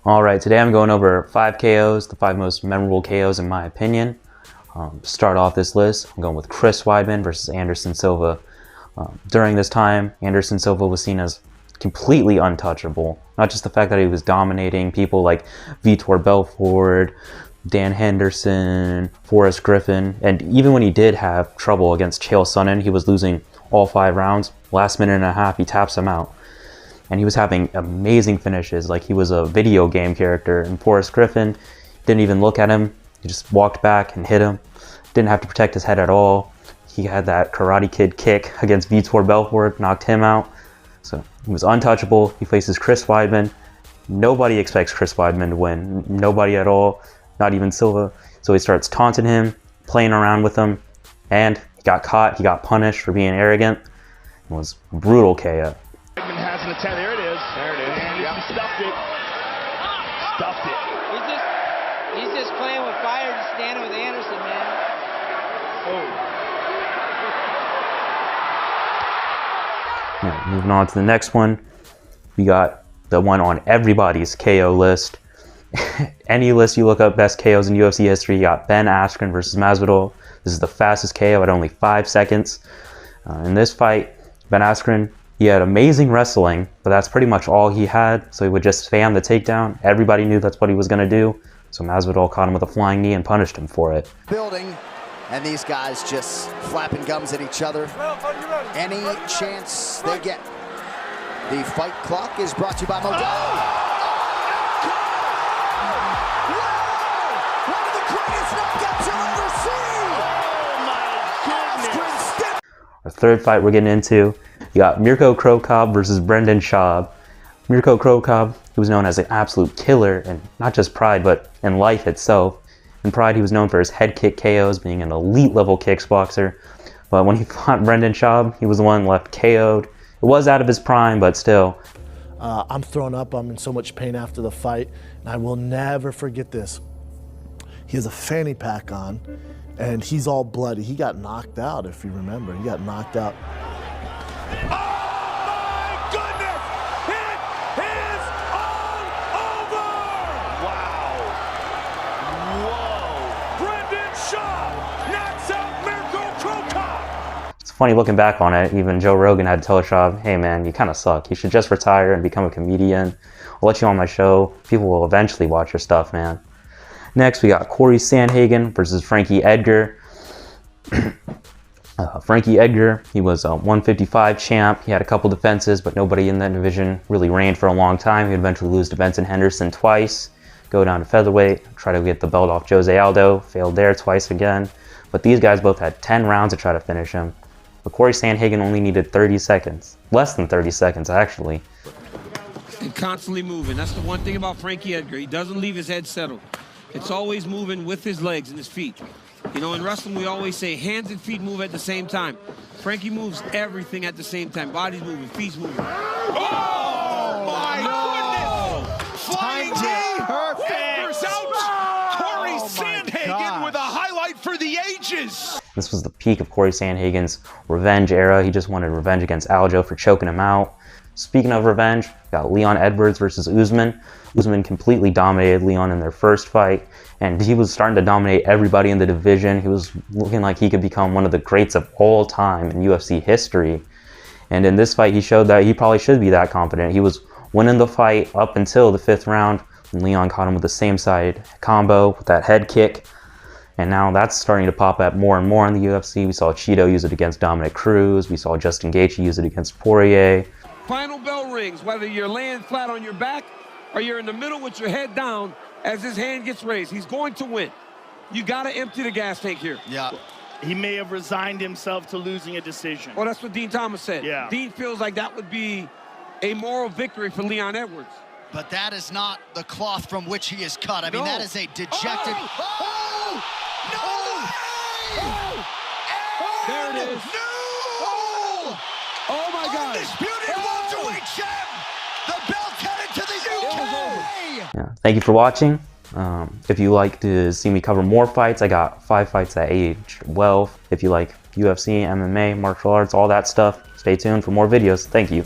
Alright, today I'm going over 5 KOs, the 5 most memorable KOs in my opinion. To start off this list, I'm going with Chris Weidman versus Anderson Silva. During this time, Anderson Silva was seen as completely untouchable. Not just the fact that he was dominating people like Vitor Belfort, Dan Henderson, Forrest Griffin, and even when he did have trouble against Chael Sonnen, he was losing all 5 rounds. Last minute and a half, he taps him out. And he was having amazing finishes, like he was a video game character. And Forrest Griffin didn't even look at him. He just walked back and hit him. Didn't have to protect his head at all. He had that Karate Kid kick against Vitor Belfort, knocked him out. So he was untouchable. He faces Chris Weidman. Nobody expects Chris Weidman to win. Nobody at all, not even Silva. So he starts taunting him, playing around with him, and he got caught. He got punished for being arrogant. It was a brutal KO. Has an attempt. There it is. There it is. And he stuffed it. Stuffed it. He's just playing with fire, just standing with Anderson, man. Oh. Now, moving on to the next one, we got the one on everybody's KO list. Any list you look up, best KOs in UFC history, you got Ben Askren versus Masvidal. This is the fastest KO at only 5 seconds. In this fight, Ben Askren, he had amazing wrestling, but that's pretty much all he had. So he would just spam the takedown. Everybody knew that's what he was going to do. So Masvidal caught him with a flying knee and punished him for it. Building, and these guys just flapping gums at each other. Any chance they get. The fight clock is brought to you by Modelo. Wow! One of the greatest knockouts you'll ever see! Oh my goodness! Our third fight we're getting into, you got Mirko versus Brendan Schaub. Mirko, he was known as an absolute killer, and not just Pride, but in life itself. In Pride, he was known for his head kick KOs, being an elite level kickboxer. But when he fought Brendan Schaub, he was the one left KO'd. It was out of his prime, but still. I'm thrown up. I'm in so much pain after the fight, and I will never forget this. He has a fanny pack on, and he's all bloody. He got knocked out, if you remember. He got knocked out. Oh my goodness! It is all over! Wow! Whoa! Brendan Schaub knocks out Mirko. It's funny looking back on it. Even Joe Rogan had to tell Schaub, hey man, you kind of suck. You should just retire and become a comedian. I'll let you on my show. People will eventually watch your stuff, man. Next, we got Cory Sandhagen versus Frankie Edgar. Frankie Edgar, he was a 155 champ. He had a couple defenses, but nobody in that division really reigned for a long time. He would eventually lose to Benson Henderson twice, go down to featherweight, try to get the belt off Jose Aldo, failed there twice again. But these guys both had 10 rounds to try to finish him. But Cory Sandhagen only needed 30 seconds. Less than 30 seconds, actually. And constantly moving. That's the one thing about Frankie Edgar. He doesn't leave his head settled. It's always moving with his legs and his feet. You know, in wrestling, we always say hands and feet move at the same time. Frankie moves everything at the same time. Body's moving, feet's moving. Oh my goodness! Flying knee! Edgar's out! Cory Sandhagen with a highlight for the ages! This was the peak of Cory Sandhagen's revenge era. He just wanted revenge against Aljo for choking him out. Speaking of revenge, we got Leon Edwards versus Usman. Usman completely dominated Leon in their first fight, and he was starting to dominate everybody in the division. He was looking like he could become one of the greats of all time in UFC history. And in this fight, he showed that he probably should be that confident. He was winning the fight up until the 5th round, and Leon caught him with the same side combo with that head kick. And now that's starting to pop up more and more in the UFC. We saw Cheeto use it against Dominic Cruz. We saw Justin Gaethje use it against Poirier. Final bell rings, whether you're laying flat on your back or you're in the middle with your head down as his hand gets raised. He's going to win. You got to empty the gas tank here. Yeah. He may have resigned himself to losing a decision. Well, that's what Dean Thomas said. Yeah. Dean feels like that would be a moral victory for Leon Edwards. But that is not the cloth from which he is cut. I mean, No. that is a dejected... Oh! No way! There it is. No! Oh, my God. Undisputed welterweight champ! The belt headed to the UK! Yeah. Thank you for watching. If you like to see me cover more fights, I got 5 fights that age well. If you like UFC, MMA, martial arts, all that stuff, stay tuned for more videos. Thank you.